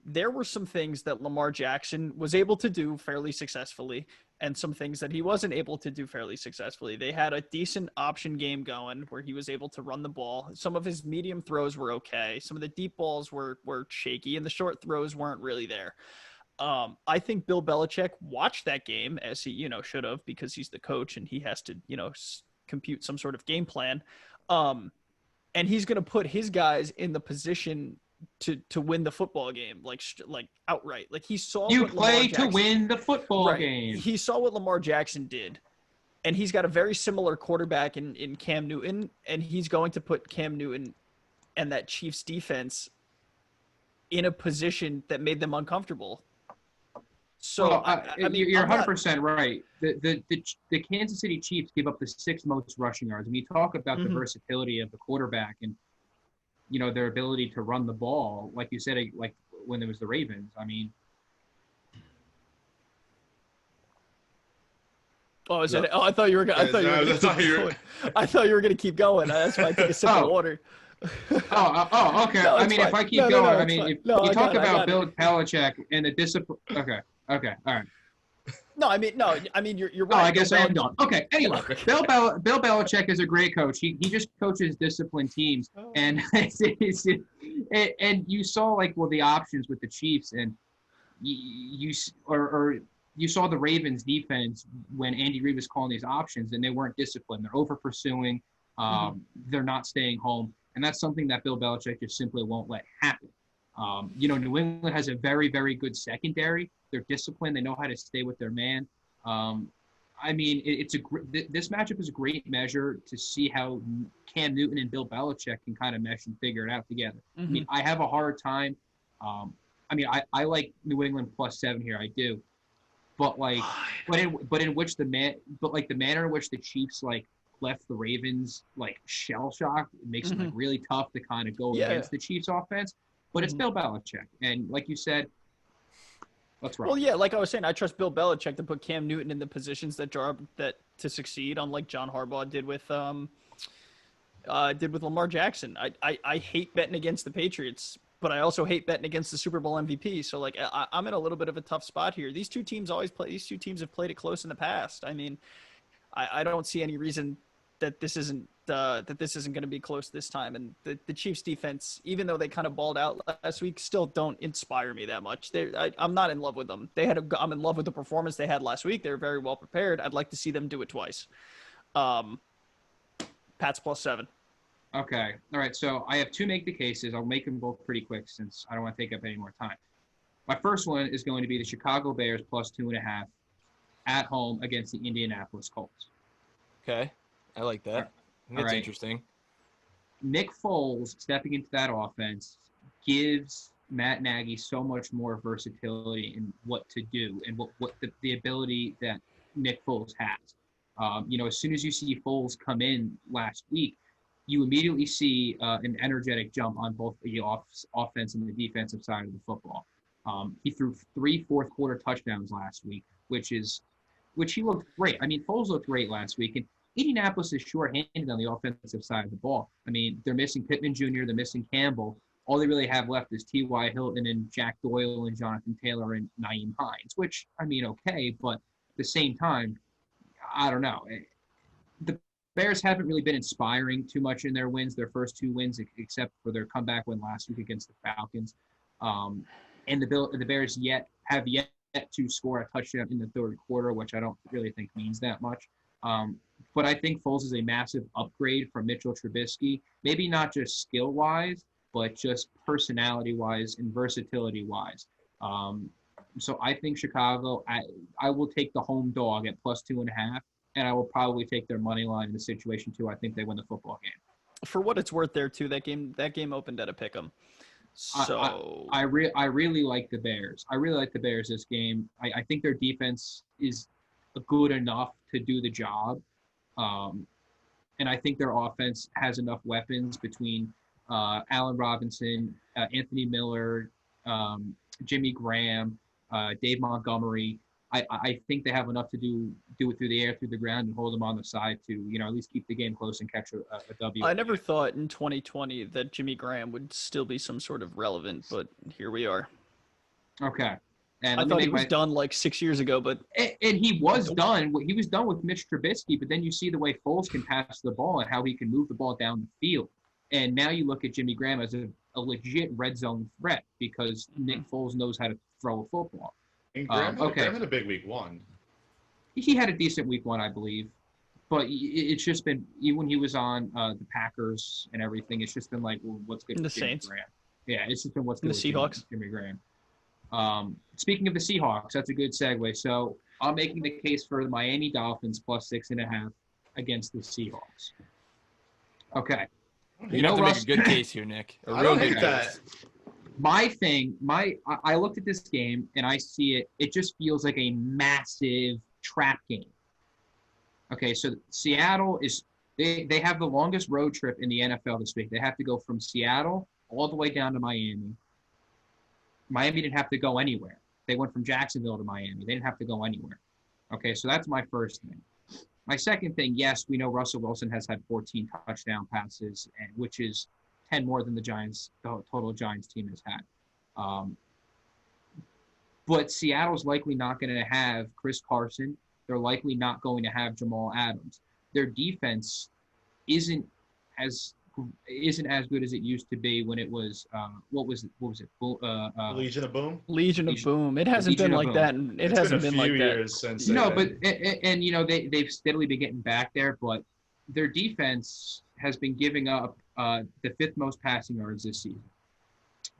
there were some things that Lamar Jackson was able to do fairly successfully and some things that he wasn't able to do fairly successfully. They had a decent option game going where he was able to run the ball. Some of his medium throws were okay. Some of the deep balls were shaky, and the short throws weren't really there. I think Bill Belichick watched that game as he, should have, because he's the coach and he has to, compute some sort of game plan. And he's going to put his guys in the position to win the football game, like outright. Like he saw you play to win the football game. He saw what Lamar Jackson did, and he's got a very similar quarterback in Cam Newton, and he's going to put Cam Newton and that Chiefs defense in a position that made them uncomfortable. So I mean, you're 100% right. The Kansas City Chiefs give up the 6th most rushing yards. And you talk about the versatility of the quarterback and their ability to run the ball, like you said, like when it was the Ravens. I mean, I thought you were gonna. I thought you were gonna keep going. That's why I took a sip of water. Okay. No, I mean, fine. If I keep going, I mean, if you talk about Bill Belichick and the discipline. Okay. All right. No, you're Oh, right. I guess Bill I am Belichick- done. Okay. Anyway, Bill Belichick is a great coach. He just coaches disciplined teams, and and you saw the options with the Chiefs, and you saw the Ravens defense when Andy Reid was calling these options, and they weren't disciplined. They're over pursuing. They're not staying home, and that's something that Bill Belichick just simply won't let happen. New England has a very, very good secondary. They're disciplined. They know how to stay with their man. This matchup is a great measure to see how Cam Newton and Bill Belichick can kind of mesh and figure it out together. I have a hard time. I like New England +7 here. I do, but the manner in which the Chiefs left the Ravens shell shocked, it makes it really tough to kind of go against the Chiefs offense. But it's Bill Belichick, and like you said, let's roll. Well, yeah, like I was saying, I trust Bill Belichick to put Cam Newton in the positions that to succeed, unlike John Harbaugh did with Lamar Jackson. I hate betting against the Patriots, but I also hate betting against the Super Bowl MVP. So I'm in a little bit of a tough spot here. These two teams have played it close in the past. I mean, I don't see any reason that this isn't going to be close this time. And the Chiefs defense, even though they kind of balled out last week, still don't inspire me that much. I'm not in love with them. I'm in love with the performance they had last week. They were very well prepared. I'd like to see them do it twice. Pats +7. Okay. All right. So I have two make the cases. I'll make them both pretty quick since I don't want to take up any more time. My first one is going to be the Chicago Bears +2.5 at home against the Indianapolis Colts. Okay. I like that. That's interesting. Nick Foles stepping into that offense gives Matt Nagy so much more versatility in what to do and what the ability that Nick Foles has. As soon as you see Foles come in last week, you immediately see an energetic jump on both the offense and the defensive side of the football. He threw 3 fourth-quarter touchdowns last week, which he looked great. I mean, Foles looked great last week, and Indianapolis is short-handed on the offensive side of the ball. I mean, they're missing Pittman Jr., they're missing Campbell. All they really have left is T.Y. Hilton and Jack Doyle and Jonathan Taylor and Nyheim Hines, which, okay, but at the same time, I don't know. The Bears haven't really been inspiring too much in their wins, their first 2 wins, except for their comeback win last week against the Falcons. And the Bears have yet to score a touchdown in the third quarter, which I don't really think means that much. But I think Foles is a massive upgrade from Mitchell Trubisky, maybe not just skill-wise, but just personality-wise and versatility-wise. So I think Chicago, I will take the home dog at +2.5, and I will probably take their money line in the situation too. I think they win the football game. For what it's worth there too, that game opened at a pick'em. So I really like the Bears. I really like the Bears this game. I think their defense is good enough to do the job. And I think their offense has enough weapons between Allen Robinson, Anthony Miller, Jimmy Graham, Dave Montgomery. I think they have enough to do it through the air, through the ground, and hold them on the side to, at least keep the game close and catch a W. I never thought in 2020 that Jimmy Graham would still be some sort of relevant, but here we are. Okay. And I thought he was done 6 years ago, but and he was done. He was done with Mitch Trubisky, but then you see the way Foles can pass the ball and how he can move the ball down the field. And now you look at Jimmy Graham as a legit red zone threat because Nick Foles knows how to throw a football. And Graham had a big week 1. He had a decent week 1, I believe. But it's just been, when he was on the Packers and everything, it's just been what's good with Jimmy Graham? Yeah, it's just been what's good with Seahawks. Jimmy Graham. Speaking of the Seahawks, that's a good segue. So I'm making the case for the Miami Dolphins +6.5 against the Seahawks. Okay. You have to make a good case here, Nick. A real good case. I looked at this game and I see it just feels like a massive trap game. Okay, so Seattle they have the longest road trip in the NFL this week. They have to go from Seattle all the way down to Miami. Miami didn't have to go anywhere. They went from Jacksonville to Miami. They didn't have to go anywhere. Okay, so that's my first thing. My second thing, yes, we know Russell Wilson has had 14 touchdown passes, which is 10 more than the total Giants team has had. But Seattle's likely not going to have Chris Carson. They're likely not going to have Jamal Adams. Their defense isn't as good as it used to be when it was what was it? Legion of Boom. Legion of Boom. It hasn't Legion been of like Boom. that, and It's hasn't been been a few like that. years since. No, but and they've steadily been getting back there, but their defense has been giving up the 5th most passing yards this season,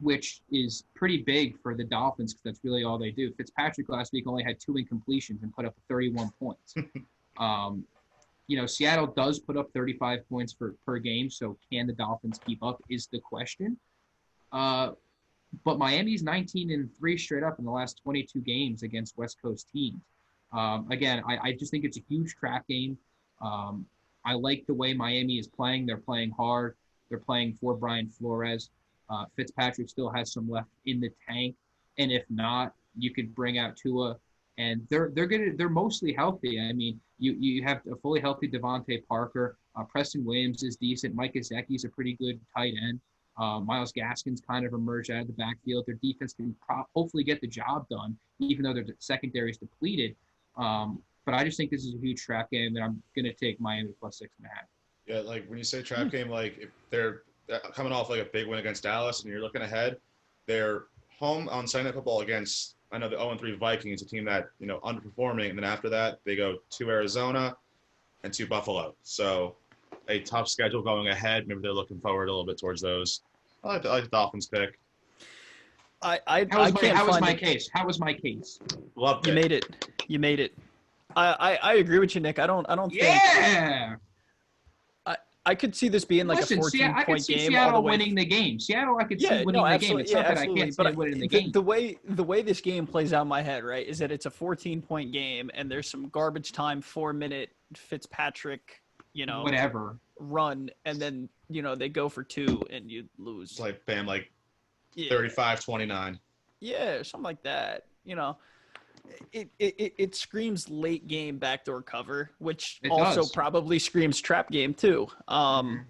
which is pretty big for the Dolphins because that's really all they do. Fitzpatrick last week only had 2 incompletions and put up 31 points. Seattle does put up 35 points per game, so can the Dolphins keep up is the question. But Miami's 19-3 straight up in the last 22 games against West Coast teams. Again, I just think it's a huge trap game. I like the way Miami is playing. They're playing hard. They're playing for Brian Flores. Fitzpatrick still has some left in the tank, and if not, you could bring out Tua. And they're mostly healthy. I mean, you have a fully healthy Devontae Parker. Preston Williams is decent. Mike Gesicki's a pretty good tight end. Myles Gaskin's kind of emerged out of the backfield. Their defense can hopefully get the job done, even though their secondary is depleted. But I just think this is a huge trap game, and I'm going to take Miami +6.5. Yeah, like when you say trap game, like if they're coming off like a big win against Dallas, and you're looking ahead, they're home on Sunday Night Football against the 0-3 Vikings, a team that underperforming, and then after that they go to Arizona and to Buffalo. So a tough schedule going ahead. Maybe they're looking forward a little bit towards those. I like the Dolphins pick. How was my case? Loved it. You made it. I agree with you, Nick. I don't think. Yeah. I could see this being like a 14-point game. I could see Seattle winning the game. Seattle, I could see winning the game. It's not that I can't see winning the game. The way this game plays out in my head, right, is that it's a 14-point game, and there's some garbage time 4-minute Fitzpatrick, whatever run, and then they go for 2 and you lose. It's like bam, like 35-29. Yeah, something like that. It screams late game backdoor cover, which it also does. probably screams trap game too. I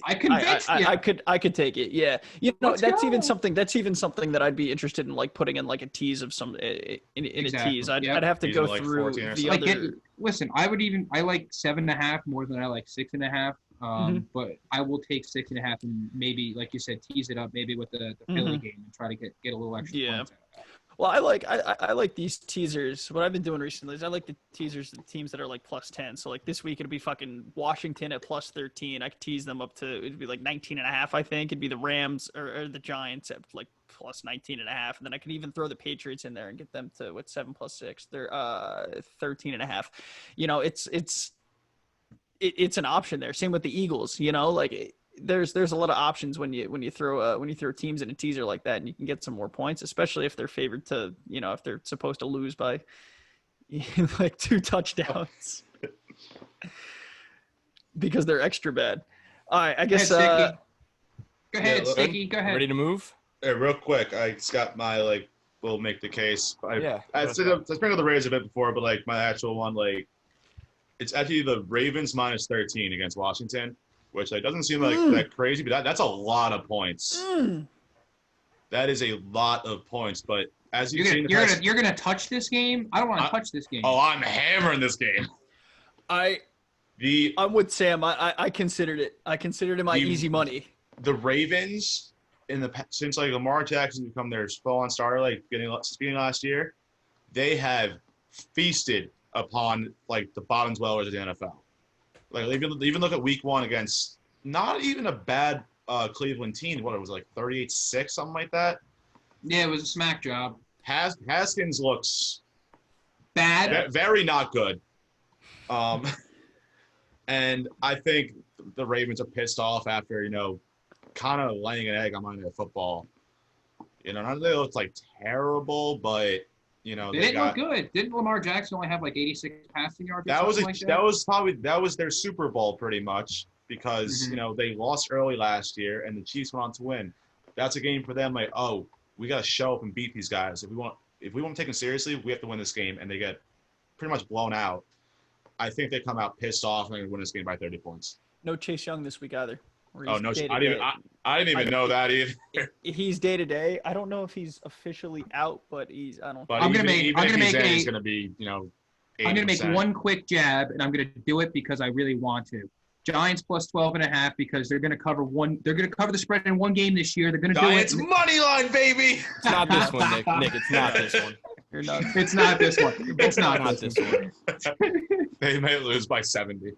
convinced you. I could take it. Yeah, Let's that's go. even something that I'd be interested in, like putting in like a tease of some in Exactly. a tease. I'd Yep. have to Teasing go like through 14 or the something. other. Listen, I like 7.5 more than I like 6.5. But I will take 6.5 and maybe, like you said, tease it up maybe with the Philly game and try to get a little extra points out of that. Well, I like these teasers. What I've been doing recently is I like the teasers, the teams that are like +10. So like this week it'll be fucking Washington at +13. I could tease them up to, it'd be like 19.5. I think it'd be the Rams or the Giants at like +19.5, and then I could even throw the Patriots in there and get them to 7 + 6. They're 13.5. It's an option there. Same with the Eagles. There's a lot of options when you throw teams in a teaser like that, and you can get some more points, especially if they're favored to, if they're supposed to lose by like 2 touchdowns because they're extra bad. All right, I guess. Go ahead, Sticky. Go ahead. Ready to move? Hey, real quick, I just got my we'll make the case. I said I sprinkled the Raiders a bit before, but like my actual one, like it's actually the Ravens -13 against Washington. Which doesn't seem like that crazy, but that's a lot of points. That is a lot of points. But as you've seen, you're gonna touch this game. I don't want to touch this game. Oh, I'm hammering this game. I'm with Sam. I considered it. I considered it my easy money. The Ravens since like Lamar Jackson become their full-on starter, like speaking last year, they have feasted upon like the bottom dwellers of the NFL. Like even look at Week 1 against not even a bad Cleveland team. What it was like 38-6, something like that. Yeah, it was a smack job. Haskins looks bad, very not good. And I think the Ravens are pissed off after kind of laying an egg on Monday Night Football. Not that they looked like terrible, but. They didn't look good. Didn't Lamar Jackson only have like 86 passing yards? That was their Super Bowl pretty much because they lost early last year and the Chiefs went on to win. That's a game for them. Like, oh, we got to show up and beat these guys. If we want to take them seriously, we have to win this game, and they get pretty much blown out. I think they come out pissed off and they win this game by 30 points. No Chase Young this week either. Where Oh he's no, day-to-day. I didn't even know that either. He's day to day. I don't know if he's officially out, but he's. I don't. But I'm even gonna if he's in, he's gonna be, I'm going to make 80%. one quick jab, and I'm going to do it because I really want to. Giants plus 12.5 because they're going to cover one. They're going to cover the spread in one game this year. They're going to do it. Giants money line, baby. It's not this one, Nick. Nick, it's not this one. You're not. It's not this one. It's not this one. They may lose by 70.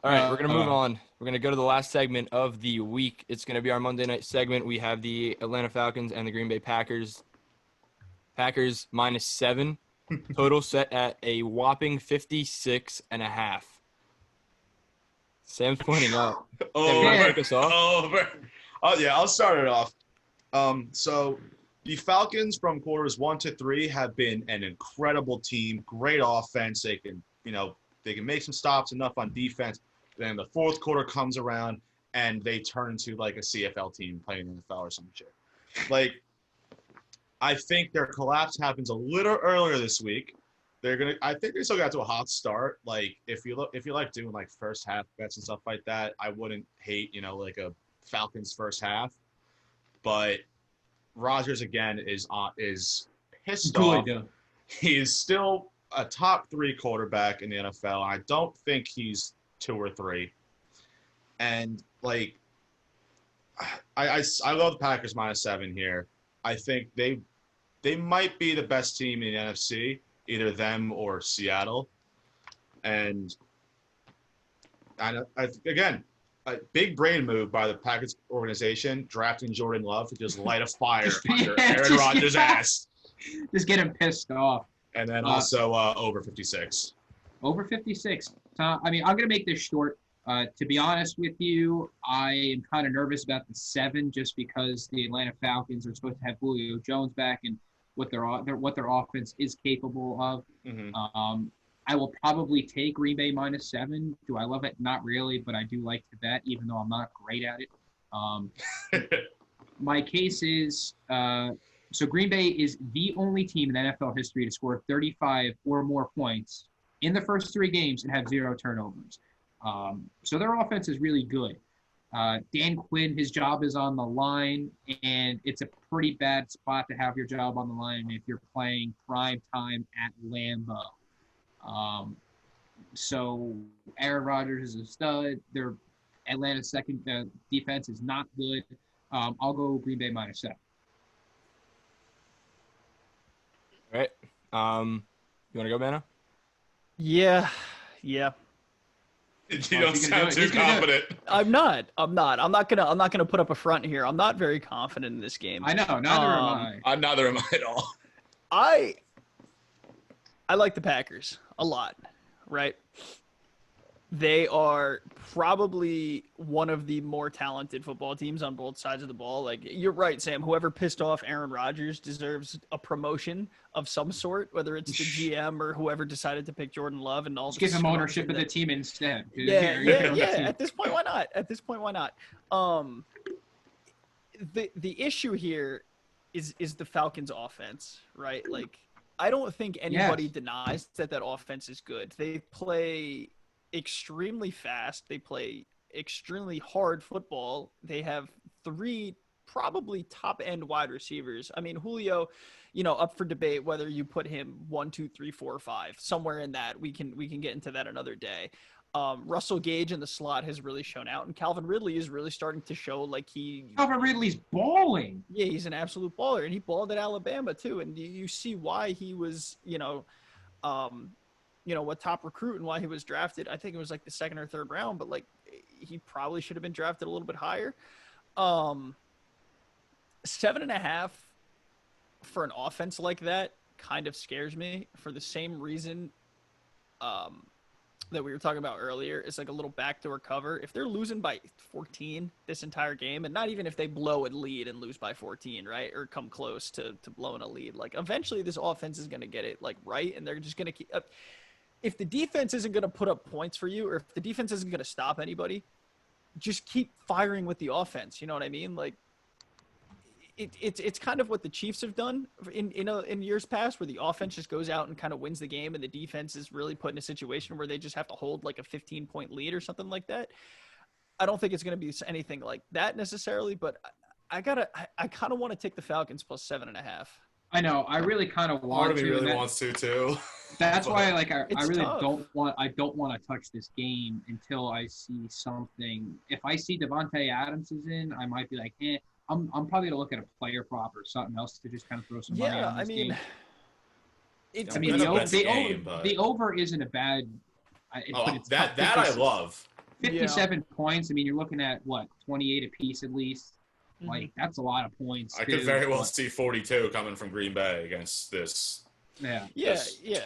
All right, we're going to move on. We're going to go to the last segment of the week. It's going to be our Monday night segment. We have the Atlanta Falcons and the Green Bay Packers. Packers -7. Total set at a whopping 56.5. Sam's pointing out. Over. Us off? Over. Oh, yeah, I'll start it off. So the Falcons from quarters 1 to 3 have been an incredible team, great offense. They can make some stops enough on defense. Then the fourth quarter comes around and they turn into like a CFL team playing in the NFL or some shit. Like, I think their collapse happens a little earlier this week. I think they still got to a hot start. Like, if you like doing like first half bets and stuff like that, I wouldn't hate, like a Falcons first half. But Rodgers again is pissed off. He is still a top 3 quarterback in the NFL. I don't think he's 2 or 3. And like, I love the Packers -7 here. I think they might be the best team in the NFC, either them or Seattle. And again, a big brain move by the Packers organization, drafting Jordan Love to just light a fire under Aaron Rodgers' ass. Just get him pissed off. And then also over 56. Over 56. I'm going to make this short. To be honest with you, I am kind of nervous about the 7 just because the Atlanta Falcons are supposed to have Julio Jones back and what their offense is capable of. Mm-hmm. I will probably take Green Bay -7. Do I love it? Not really, but I do like to bet, even though I'm not great at it. My case is so Green Bay is the only team in NFL history to score 35 or more points in the first 3 games and have 0 turnovers. So their offense is really good. Dan Quinn, his job is on the line, and it's a pretty bad spot to have your job on the line if you're playing prime time at Lambeau. So Aaron Rodgers is a stud. Their Atlanta's second defense is not good. I'll go Green Bay -7. All right. You want to go, Manna? Yeah. You don't sound too confident. I'm not. I'm not gonna put up a front here. I'm not very confident in this game. I know. Neither am I. Neither am I at all. I like the Packers a lot, right? They are probably one of the more talented football teams on both sides of the ball. Like, you're right, Sam. Whoever pissed off Aaron Rodgers deserves a promotion of some sort, whether it's the GM or whoever decided to pick Jordan Love and all. Just give him ownership of the team instead. Yeah. At this point, why not? The issue here is the Falcons' offense, right? Like, I don't think anybody denies that offense is good. They play extremely fast. They play extremely hard football. They have 3 probably top-end wide receivers. I mean, Julio, up for debate whether you put him 1, 2, 3, 4, 5, somewhere in that. We can get into that another day. Russell Gage in the slot has really shown out, and Calvin Ridley is really starting to show like Calvin Ridley's balling. Yeah, he's an absolute baller, and he balled at Alabama too. And you see why he was, what top recruit and why he was drafted. I think it was like the 2nd or 3rd round, but like he probably should have been drafted a little bit higher. 7.5 for an offense like that kind of scares me for the same reason that we were talking about earlier. It's like a little backdoor cover. If they're losing by 14 this entire game, and not even if they blow a lead and lose by 14, right, or come close to blowing a lead, like eventually this offense is going to get it like right, and they're just going to keep up. If the defense isn't going to put up points for you, or if the defense isn't going to stop anybody, just keep firing with the offense. You know what I mean? Like, it's kind of what the Chiefs have done in years past, where the offense just goes out and kind of wins the game, and the defense is really put in a situation where they just have to hold like a 15-point lead or something like that. I don't think it's going to be anything like that necessarily, but I kind of want to take the Falcons plus 7.5. I know. I really kind of want Part of me to. really wants to too. That's But why, I really tough. don't want. I don't want to touch this game until I see something. If I see Devontae Adams is in, I might be like, eh. I'm probably gonna look at a player prop or something else to just kind of throw some money Yeah, on this I mean, game. it's I mean, It's the, a o- best the, game, over, but- the over isn't a bad. But it's tough. that I love. 57 points. I mean, you're looking at what 28 apiece at least. Mhm. Like that's a lot of points. I too, could very well but- see 42 coming from Green Bay against this Yeah.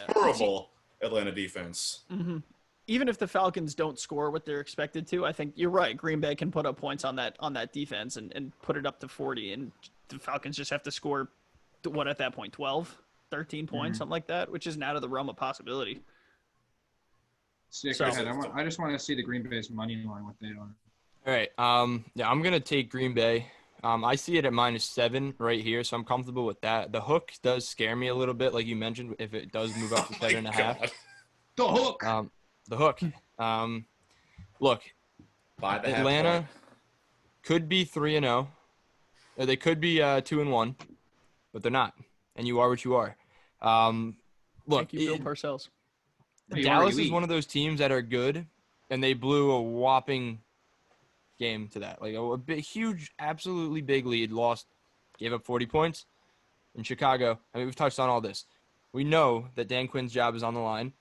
horrible Atlanta defense. Mhm. Even if the Falcons don't score what they're expected to, I think you're right. Green Bay can put up points on that defense and put it up to 40, and the Falcons just have to score what at that point 12, 13 points, something like that, which isn't out of the realm of possibility. Stick So- ahead. I just want to see the Green Bay's money line what they are. All right. Yeah, I'm gonna take Green Bay. I see it at -7 right here, so I'm comfortable with that. The hook does scare me a little bit, like you mentioned, if it does move up to Oh my 7.5. God. The hook. The hook. Look, By the half Atlanta point. could be 3-0, or they could be 2-1, but they're not. And you are what you are. Look, Thank you, Bill Parcells. You Dallas already is lead. one of those teams that are good, and they blew a whopping game to that. Like a big, huge, absolutely big lead, lost, gave up 40 points. In Chicago, I mean, we've touched on all this. We know that Dan Quinn's job is on the line,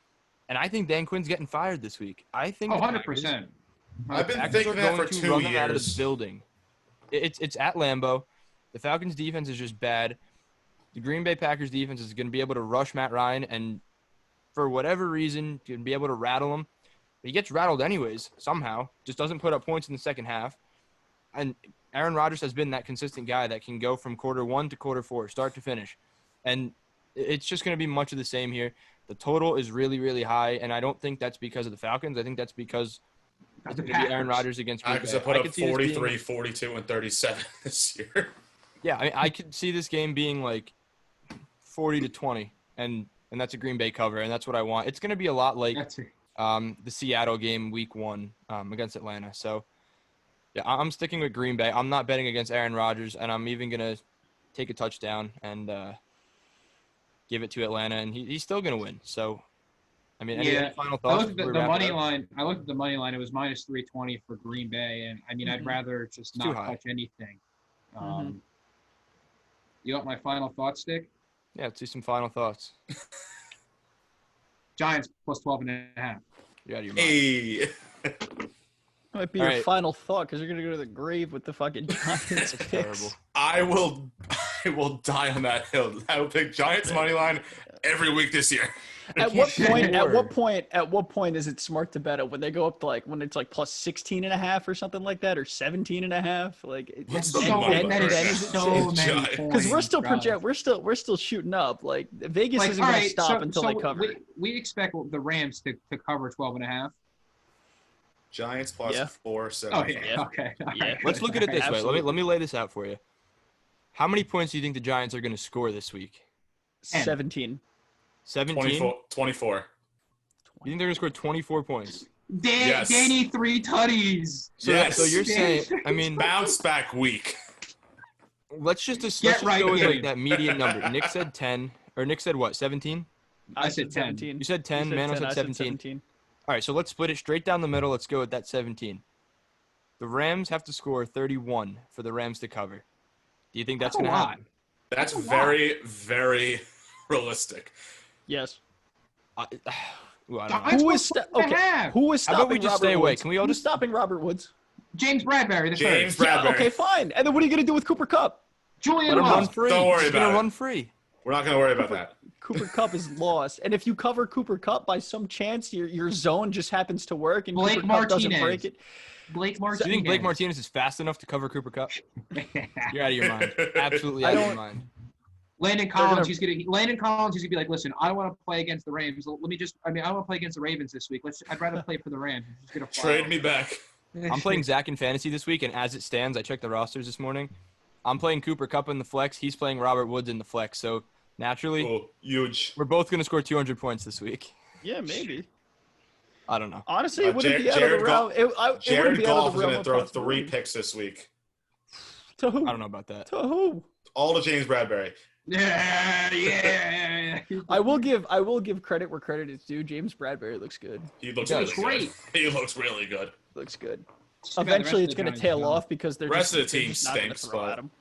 and I think Dan Quinn's getting fired this week. I think Oh, the 100%. I've been Packers thinking are that for going to 2 run them out of the years. building. It's at Lambeau. The Falcons' defense is just bad. The Green Bay Packers' defense is going to be able to rush Matt Ryan, and for whatever reason, going to be able to rattle him. But he gets rattled anyways, somehow. Just doesn't put up points in the second half. And Aaron Rodgers has been that consistent guy that can go from quarter 1 to quarter 4, start to finish. And it's just going to be much of the same here. The total is really, really high, and I don't think that's because of the Falcons. I think that's because it's The going to be Aaron Packers. Rodgers against Green Packers Bay. have put I up could see this being- 43, 42, and 37 this year. Yeah, I mean, I could see this game being like 40-20, and that's a Green Bay cover, and that's what I want. It's going to be a lot like That's it. the Seattle game week 1 against Atlanta. So, yeah, I'm sticking with Green Bay. I'm not betting against Aaron Rodgers, and I'm even going to take a touchdown and give it to Atlanta, and he's still going to win. So, I mean, any final I thoughts? looked at before we the wrap it money up? line. I looked at the money line. It was -320 for Green Bay, and I mean, I'd Mhm. rather just It's too not high. touch anything. Mhm. You want my final thought, Stick? Yeah, let's see some final thoughts. Giants plus 12.5. You're out of your mind. Hey. Might be All your right. final thought because you're gonna go to the grave with the fucking Giants That's picks. terrible. I will die on that hill. I will pick Giants money line every week this year. At what can't point? At score. what point is it smart to bet it when they go up to like when it's like plus 16.5 or something like that, or 17.5? Like What's So, the then- money then- line then right is now? it so safe? many Giants. points. Because we're still bro. we're still shooting up. Like Vegas Like, isn't all going to right, stop until so they cover. we expect the Rams to cover 12.5. Giants plus Yeah. 475. Oh yeah. Okay. All Yeah. right, Let's good. look at it this way. Absolutely. Let me lay this out for you. How many points do you think the Giants are going to score this week? 17. 17? 24. You think they're going to score 24 points? Yes. Danny 3 tutties. So, Yes. so you're Danny saying, I mean, Bounce back week. let's just Get go with game. like that median number. Nick said 10, or Nick said what, 17? I said 10. 17. You said 10, You said Mano 10, said I 17. All right, so let's split it straight down the middle. Let's go with that 17. The Rams have to score 31 for the Rams to cover. Do you think that's That's a going to lot. happen? That's That's a very, very realistic. Yes. Ooh, I don't know. Giants Who plus is 12.5. who is How stopping about we just Robert stay away? Woods? Can we all Who's just- stopping Robert Woods? James Bradbury the James third. Yeah, Bradbury. okay, fine. And then what are you going to do with Cooper Cup? Julian Let him run Love. free. Don't worry He's about gonna it. run free. We're not going to worry about that. Cooper Cup is lost. And if you cover Cooper Cup by some chance, your zone just happens to work and Blake Cooper Cup doesn't Martinez. break it. Blake Do Martinez. you think Blake Martinez is fast enough to cover Cooper Cup? You're out of your mind. Absolutely out of your mind. Landon gonna- Collins, he's gonna be like, listen, I don't want to play against the Rams. Let me just, I don't want to play against the Ravens this week. I'd rather play for the Rams. I'm just gonna fly Trade over. me back. I'm playing Zach in fantasy this week, and as it stands, I checked the rosters this morning. I'm playing Cooper Cup in the flex. He's playing Robert Woods in the flex. So naturally, Oh, huge. we're both going to score 200 points this week. Yeah, maybe. I don't know. Honestly, it wouldn't be out of the realm. It wouldn't Jared be out of Goff the is going realm to of throw 3 possibility. picks this week. To who? I don't know about that. To who? All to James Bradbury. Yeah. I will give credit where credit is due. James Bradbury looks good. He looks He really does. good. Great. He looks really good. Looks good. Too bad the Eventually, rest it's of the going to Giants tail don't. off because they're Rest just, of the they're team just not gonna stinks, throw but- at him.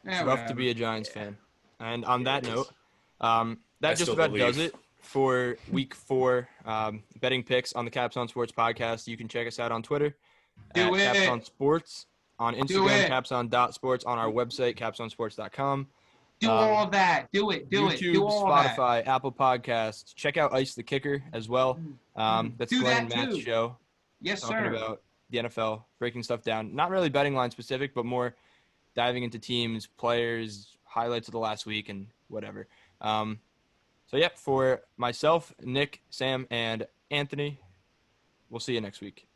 It's rough to be a Giants fan. And on that It is. note, I that just still about believe. does it for week 4 betting picks on the capsON Sports podcast. You can check us out on Twitter Do at it. capsON Sports, on Do Instagram, it. capson.sports, on our website, capsonsports.com. Do all of that. Do it. Do it. YouTube, Do all of that. Spotify, Apple Podcasts. Check out Ice the Kicker as well. That's Do Glenn and that Matt's too. show. Yes, Talking sir. about the NFL, breaking stuff down. Not really betting line specific, but more diving into teams, players, highlights of the last week, and whatever. So, yeah, for myself, Nick, Sam, and Anthony, we'll see you next week.